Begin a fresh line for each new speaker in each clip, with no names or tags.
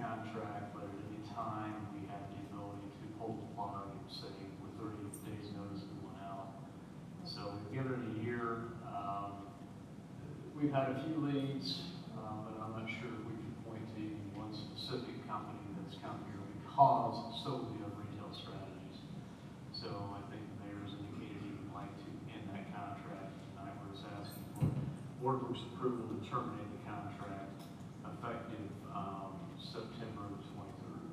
contract, but at any time, we have the ability to pull the plug and say, with 30 days notice, we went out. So we've given it a year. We've had a few leads, but I'm not sure if we can point to any one specific company that's come here because solely of retail strategies. So I think the mayor's indicated he would like to end that contract. Tonight we're just asking for board group's approval to terminate the contract effective September 23rd.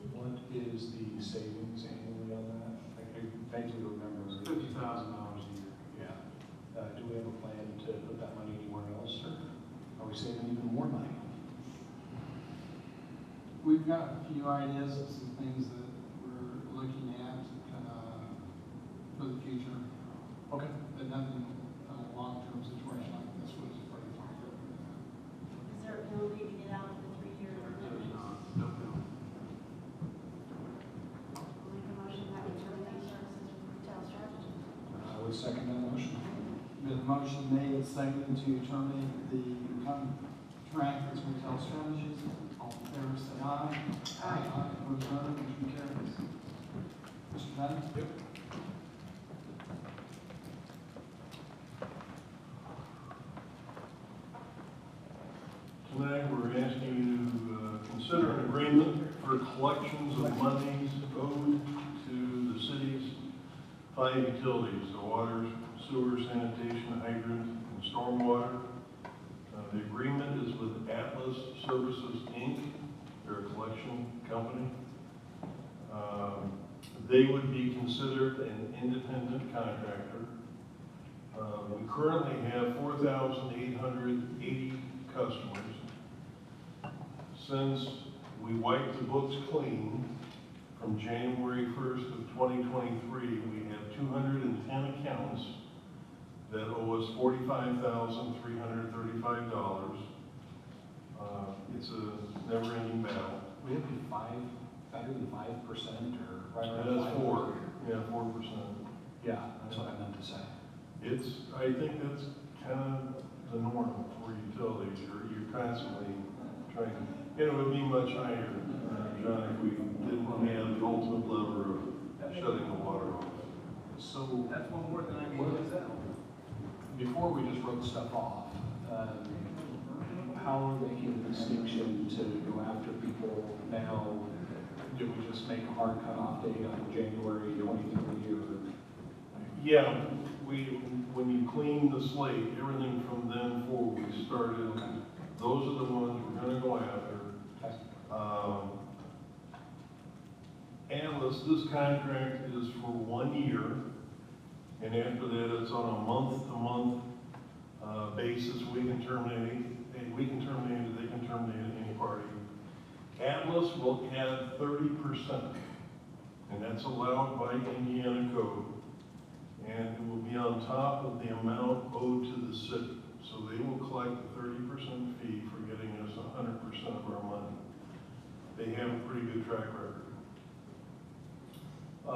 What is the savings annually on that? I vaguely remember.
It's $50,000 a year.
Yeah. Do we have a plan to put that money anywhere else, or are we saving even more money?
We've got a few ideas of some things that we're looking at for the future,
Okay.
but nothing a long-term situation like this was pretty far.
Is there a penalty to get out of the 3-year?
There's no penalty.
I'll make a motion that we terminate services with retail strategy.
I would second that motion.
Been a motion made and seconded to terminate the contract with retail strategies. All in favor, say aye.
Aye.
Opposed, no. Motion carries. Mr. Bennett?
Yep.
Tonight, we're asking you to consider an agreement for collections of monies owed to the city's 5 utilities, the water, sewer, sanitation, hydrant, and stormwater. The agreement is with Atlas Services, Inc., they're a collection company. They would be considered an independent contractor. We currently have 4,880 customers. Since we wiped the books clean from January 1st of 2023, we have 210 accounts that owe us $45,335. It's a never-ending battle.
We have to be better than 5% or right around
That's
5%.
4, yeah, 4%.
Yeah, that's what I meant to say.
I think that's kind of the norm for utilities. You're constantly trying. It would be much higher, John, if we didn't have the ultimate lever of shutting the water off.
So
That's one more than I can use out.
before we just wrote stuff off, how are they making the distinction to go after people now? Do we just make a hard cutoff date on January 23 or?
Yeah, when you clean the slate, everything from then forward, we started, those are the ones we're gonna go after. Atlas, this contract is for 1 year, and after that, it's on a month-to-month basis. We can terminate it, they can terminate any party. Atlas will add 30%, and that's allowed by Indiana code, and it will be on top of the amount owed to the city. So they will collect a 30% fee for getting us 100% of our money. They have a pretty good track record. A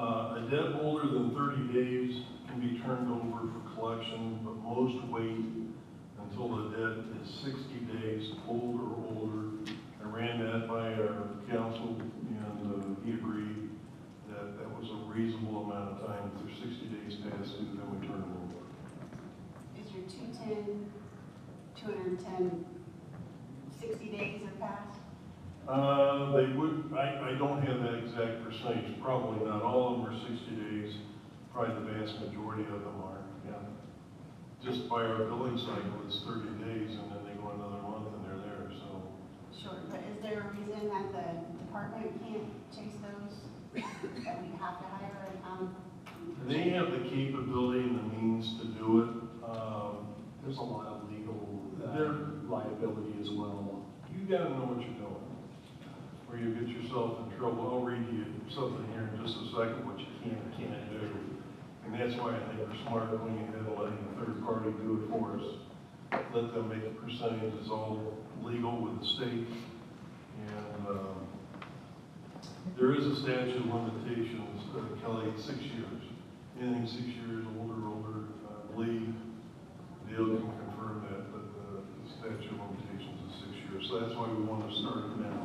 debt older than 30 days can be turned over for collection, but most wait until the debt is 60 days old or older. I ran that by our council, and he agreed that that was a reasonable amount of time. If they're 60 days past due, then we turn them over.
Is your 210, 60 days have passed?
They would, I don't have that exact percentage. Probably not all of them are 60 days. Probably the vast majority of them are, yeah. Just by our billing cycle, it's 30 days, and then they go another month and they're there, so.
Sure, but is there a reason that the department can't chase those, that we have to hire an
They have the capability and the means to do it.
There's a lot of legal liability as well.
You gotta know what you're doing, or you get yourself in trouble. I'll read you something here in just a second, what you can and can't do. And that's why I think we're smarter when you have letting a third party do it for us. Let them make a percentage. It's all legal with the state. And there is a statute of limitations, Kelly, 6 years. Anything 6 years older, I believe, Dale can confirm that, but the statute of limitations is 6 years. So that's why we want to start it now.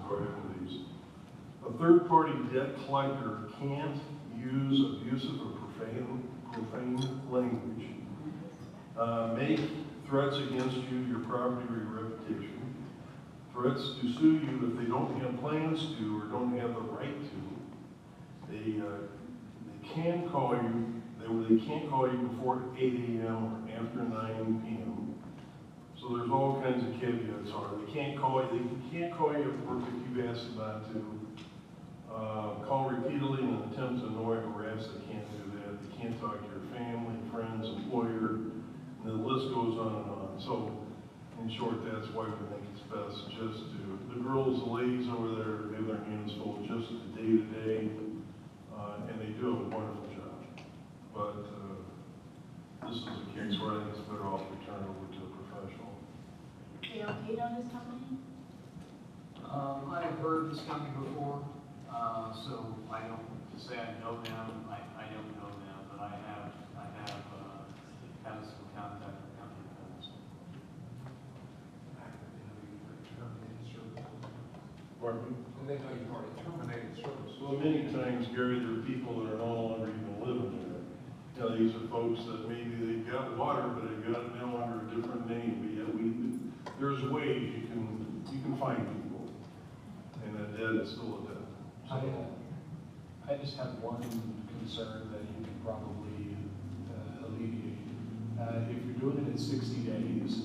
required for these. A third-party debt collector can't use abusive or profane language, make threats against you, your property, or your reputation, threats to sue you if they don't have plans to or don't have the right to. They can call you. They can't call you before 8 a.m. or after 9 p.m. So there's all kinds of caveats on it. They can't call you. They can't call you at work if you've asked them not to. Call repeatedly in an attempt to annoy or harass. They can't do that. They can't talk to your family, friends, employer, and the list goes on and on. So, in short, that's why we think it's best just to, the girls, the ladies over there have their hands full just the day-to-day, and they do a wonderful job. But this is a case where I think it's better off we turn it over to a professional.
Dale, do you know this company?
I've heard this company before, so I don't, to say I know them, I don't know them, but I have had some contact with the company in the past.
Pardon me?
And they know you've already terminated service.
Well, many times, Gary, there are people that are no longer even living there. You know, these are folks that maybe they've got water, but they've got it now under a different name. But yet there's ways you can find people, and a debt is still a debt. So,
I just have one concern that you can probably alleviate. If you're doing it in 60 days,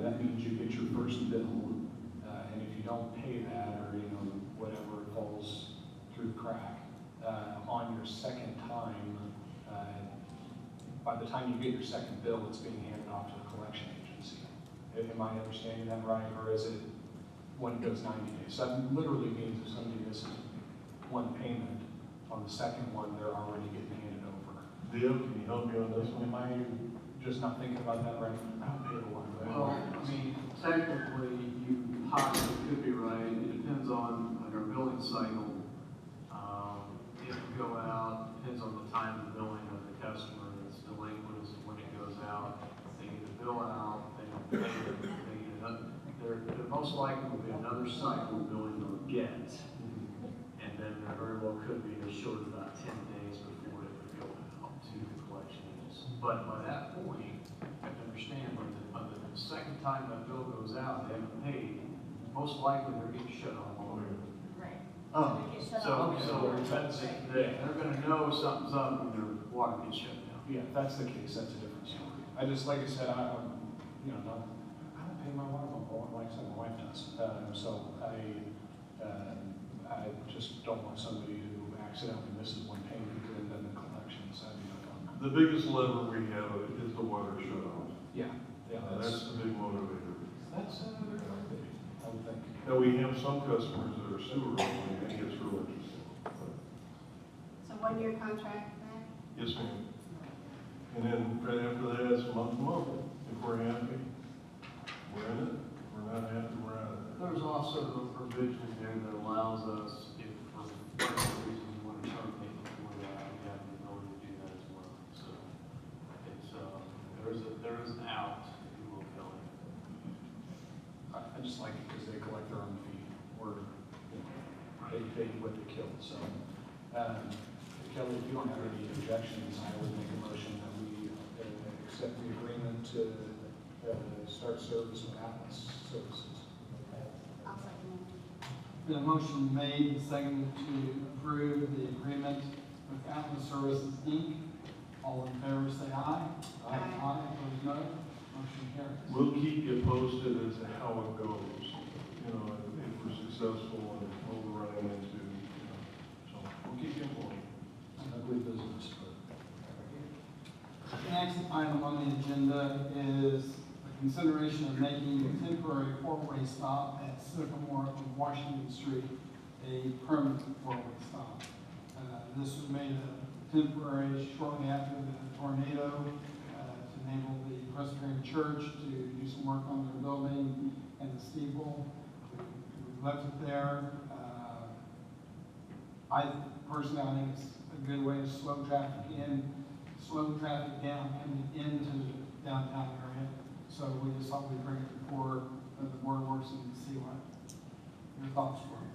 that means you get your first bill, and if you don't pay that, or whatever falls through the crack, on your second time, by the time you get your second bill, it's being handed off to the collection agency. Am I understanding that right, or is it when it goes 90 days? So that literally means if somebody misses one payment, on the second one, they're already getting handed over.
Dale, can you help me on this one?
Am I just not thinking about that right? I don't pay a lot.
Well, I mean, technically, you possibly could be right. It depends on our billing cycle. If you go out, depends on the time of the billing of the customer that's delinquent as to when it goes out. If they get the bill out, they don't pay it, they get another. There most likely will be another cycle of billing they'll get. And then there very well could be as short as about 10 days before it would go out to the collection agency. But by that point, you have to understand by the second time that bill goes out, they haven't paid, most likely they're getting shut off.
Right.
Oh,
They get shut
So
off.
they're gonna know something's up when their water gets shut down.
yeah, if that's the case, that's a different story. I just, like I said, I don't pay my water bill, like I said, my wife does. So I just don't want somebody who accidentally misses one payment and then the collections. That'd be no fun.
The biggest lever we have is the water shut off.
Yeah,
That's the big motivator.
that's very big, I would think.
Now, we have some customers that are sewer only, and it gets real interesting.
So 1-year contract then?
Yes, ma'am. And then right after that, it's month to month. If we're happy, we're in it. If we're not happy, we're out of it.
There's also a provision there that allows us, if for whatever reason we want to terminate before that, we have the ability to do that as well. So it's, there is an out, if you will, Kelly.
I just like it because they collect their own fee, or they pay what they killed. So, Kelly, if you don't have any objections, I would make a motion that we accept the agreement to start service with Atlas Services.
I'll second it.
Been a motion made and seconded to approve the agreement with Atlas Services, Inc. All in favor, say aye.
Aye.
Opposed, no. Motion carries.
We'll keep you posted as to how it goes. If we're successful and what we're running into. So we'll keep you informed.
Ugly business, but.
The next item on the agenda is the consideration of making a temporary four-way stop at Sycamore and Washington Street a permanent four-way stop. This was made temporary shortly after the tornado to enable the Presbyterian Church to do some work on their building and the steeple. We left it there. I personally, I think it's a good way to slow traffic down coming into the downtown area. So we just thought we'd bring it before the board works and see what Your thoughts, Cory?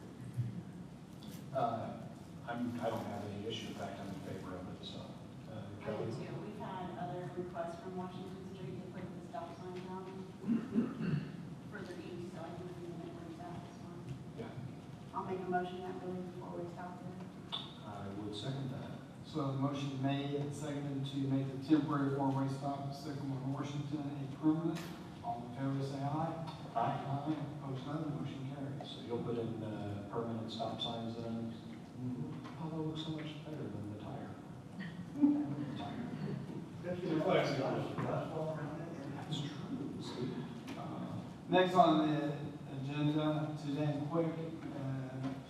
I don't have any issue, in fact, I'm in favor of it, so.
I do
Kelly?
too. We've had other requests from Washington Street to put the stop sign down further east, so I think we can work that as well.
Yeah,
I'll make a motion that we leave before we stop there.
I would second that.
So the motion made and seconded to make the temporary four-way stop at Sycamore and Washington a permanent. All in favor, say aye.
Aye.
Aye. Opposed, none. The motion carries.
So you'll put in permanent stop signs then? Oh, that looks so much better than the tire.
That's your classic.
That's true. See?
Next on the agenda, Suzanne Quick,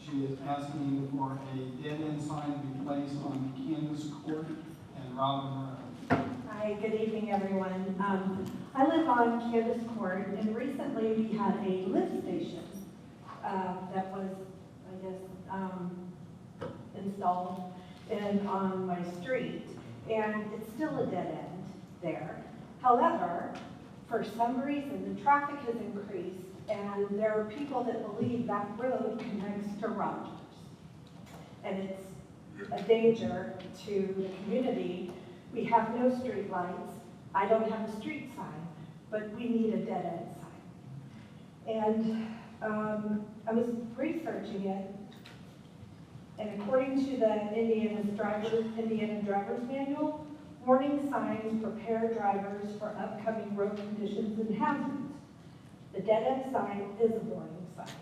she is asking for a dead-end sign to be placed on Candace Court and Robin Road.
Hi, good evening, everyone. I live on Candace Court, and recently we had a lift station that was, I guess, installed on my street, and it's still a dead end there. However, for some reason, the traffic has increased, and there are people that believe that road connects to Rogers. And it's a danger to the community. We have no street lights. I don't have a street sign, but we need a dead end sign. And I was researching it, and according to the Indiana Driver's Manual, warning signs prepare drivers for upcoming road conditions and hazards. The dead end sign is a warning sign.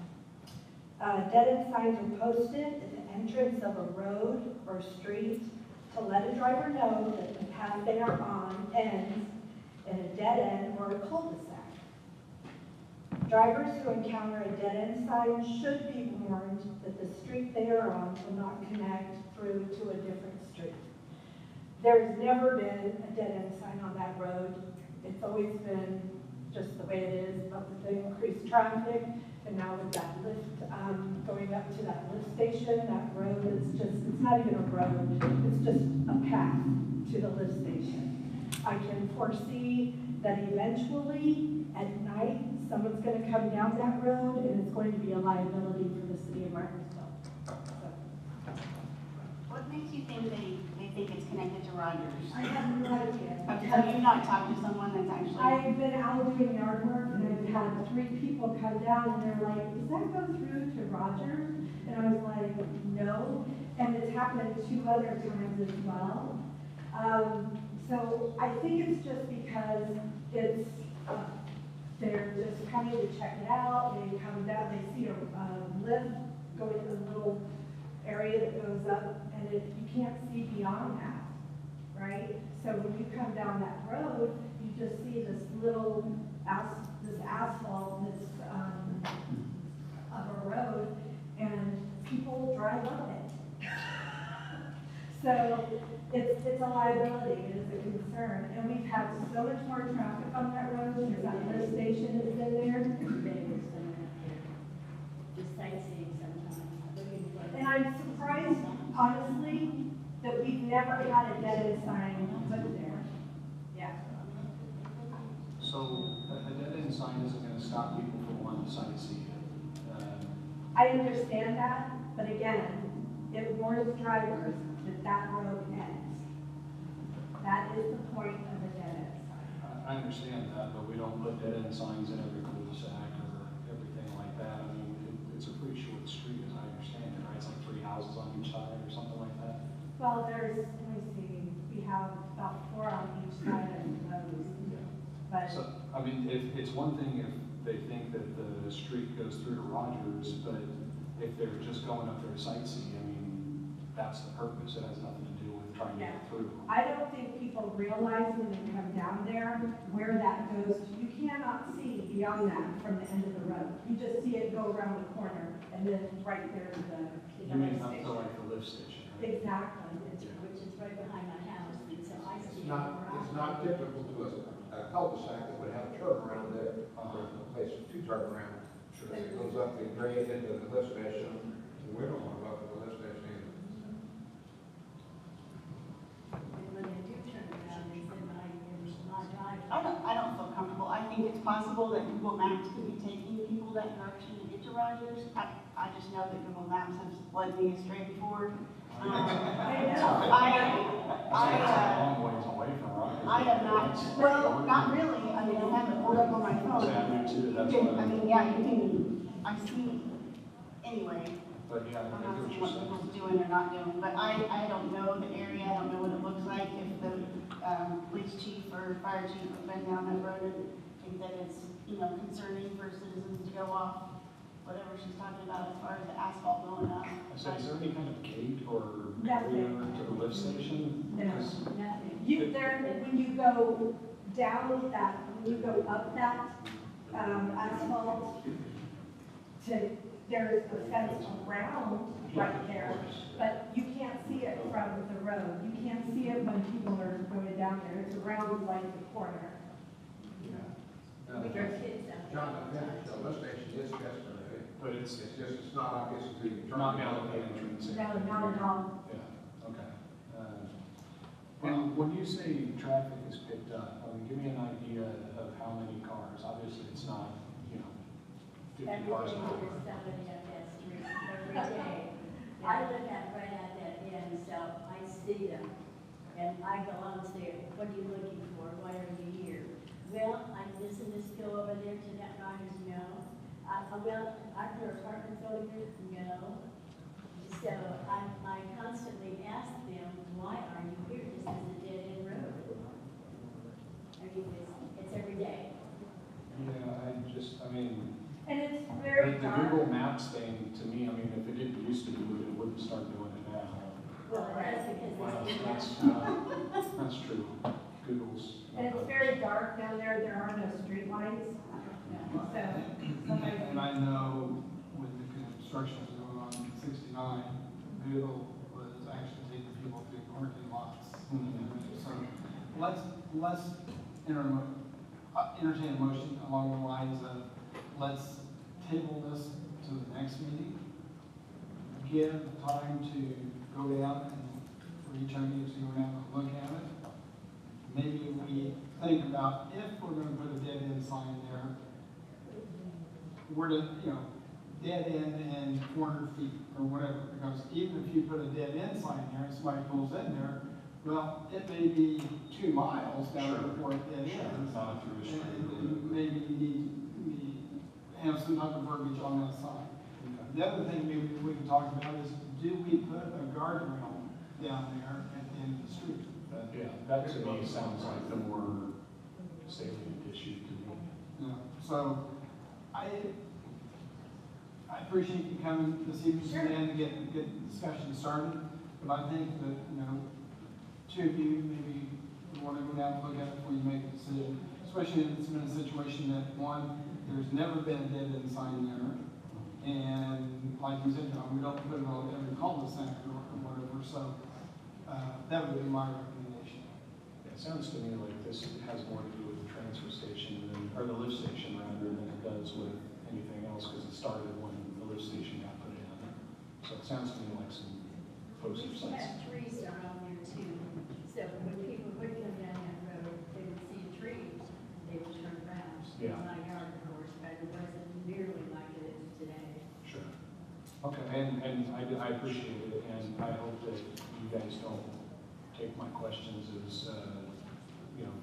Dead end signs are posted at the entrance of a road or street to let a driver know that the path they are on ends in a dead end or a cul-de-sac. Drivers who encounter a dead end sign should be warned that the street they are on will not connect through to a different street. There's never been a dead end sign on that road. It's always been just the way it is, but with the increased traffic, and now with that lift, going up to that lift station, that road is just, it's not even a road, it's just a path to the lift station. I can foresee that eventually, at night, someone's gonna come down that road, and it's going to be a liability for the city of Martinsville.
What makes you think they think it's connected to Rogers?
I have no idea.
Have you not talked to someone that's actually?
I've been out doing yard work, and I've had 3 people come down, and they're like, does that go through to Rogers? And I was like, no, and it's happened 2 other times as well. So I think it's just because it's, they're just coming to check it out, they come down, they see a lift going to the little area that goes up, and you can't see beyond that, right? So when you come down that road, you just see this little this asphalt that's of a road, and people drive on it. So it's a liability, it is a concern, and we've had so much more traffic on that road since that lift station has been there.
Just sightseeing sometimes, looking for.
And I'm surprised, honestly, that we've never had a dead end sign put there. Yeah.
So a dead end sign isn't gonna stop people from wanting to sightsee it.
I understand that, but again, it warns drivers that that road ends. That is the point of a dead end sign.
I understand that, but we don't put dead end signs in every cul-de-sac or everything like that. I mean, it's a pretty short street as I understand it, right? It's like 3 houses on each side or something like that.
Well, let me see, we have about 4 on each side of those. But
So, I mean, it's one thing if they think that the street goes through to Rogers, but if they're just going up there to sightsee, I mean, that's the purpose. It has nothing to do with trying to get through.
I don't think people realize when they come down there where that goes. You cannot see beyond that from the end of the road. You just see it go around the corner, and then right there is the
You mean
lift
up to
station.
like the lift station, right?
Exactly.
Which is right behind my house, and so I see.
It's not typical to a cul-de-sac that would have a turnaround there, or a place to turn around. It goes up the grade into the lift station, and we don't want to go up to the lift station either.
And when they do turn around, they say, my driveway.
I don't feel comfortable. I think it's possible that Google Maps could be taking people that direction to get to Rogers. I just know that Google Maps has led me astray before.
I know.
It's a long ways away from Rogers.
I have not, well, not really, I mean, I have it pulled up on my phone.
Exactly, too, that's
You can,
what
I mean, yeah, you can, I see, anyway,
But yeah,
I'm
I
not
get
saying
what
what
you're saying.
people's doing or not doing, but I don't know the area, I don't know what it looks like, if the, police chief or fire chief have been down that road and think that it's, you know, concerning for citizens to go off, whatever she's talking about as far as the asphalt going up.
I said, is there any kind of gate or
Nothing.
barrier to the lift station?
No.
'Cause
Nothing.
When you go down that, when you go up that, asphalt there's a fence around right there, but you can't see it from the road. You can't see it when people are going down there. It's around like the corner.
We got kids out there.
John, the lift station is Chester,
But it's
it's not obvious until you turn.
not down the entrance.
No, not at all.
Yeah, okay. And when you say traffic is picked up, give me an idea of how many cars. Obviously, it's not, 50
Every
cars
day
an hour.
there's somebody up that street, every day. I live out right at that end, so I see them. And I go on and say, what are you looking for? Why are you here? Well, I listen to go over there to that Rogers, no. Well, are there apartments over there? No. So I constantly ask them, why are you here? This is a dead-end road. I mean, it's every day.
Yeah,
And it's very
the
dark.
Google Maps thing, to me, if it didn't used to do it, it wouldn't start doing it now.
Well, that's
Well,
because
that's true. Google's.
And it's very dark down there. There are no street lights. So somebody.
And I know with the construction that's going on in 69, Google was actually taking people through parking lots. So let's entertain a motion along the lines of, let's table this to the next meeting. Give time to go down and for each of you to go down and look at it. Maybe we think about if we're gonna put a dead end sign there, where to, dead end in 400 feet or whatever, because even if you put a dead end sign there and somebody pulls in there, well, it may be 2 miles down there before it dead ends.
Not through a street.
And maybe you need have some type of verbiage on that sign. The other thing maybe we can talk about is, do we put a guardrail down there at the end of the street?
Yeah, that to me sounds like the more salient issue to me.
Yeah, so I appreciate you coming this evening and to get the discussion started, but I think that, 2 of you maybe want to go down and look at it before you make a decision, especially if it's been a situation that, one, there's never been a dead end sign there, and like you said, John, we don't put it on every cul-de-sac or whatever, so that would be my recommendation.
It sounds to me like this has more to do with the transfer station or the lift station rather than it does with anything else, because it started when the lift station got put in. So it sounds to me like some
we
poster
should
sites.
have trees around there too. So when people would come down that road, they would see a tree, they would turn around.
Yeah.
In my yard, of course, but it wasn't nearly like it is today.
Sure. Okay, and I appreciate it, and I hope that you guys don't take my questions as,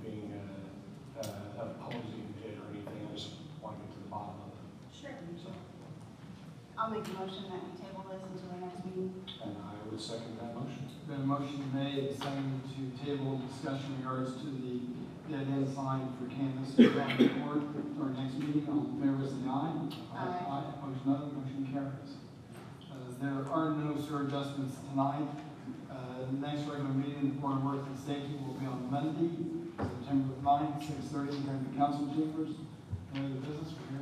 being opposing it or anything. I just want to get to the bottom of it.
Sure.
So,
I'll make a motion that we table this until the next meeting.
and I would second that motion.
Been a motion made, seconded to table discussion in regards to the dead end sign for Canvas Court for our next meeting. All in favor, say aye.
Aye.
Opposed, no. Motion carries. There are no sewer adjustments tonight. The next regular meeting of the Board of Works and Safety will be on Monday, September 9th, 6:30, here in the council chambers. Any other business? We're here.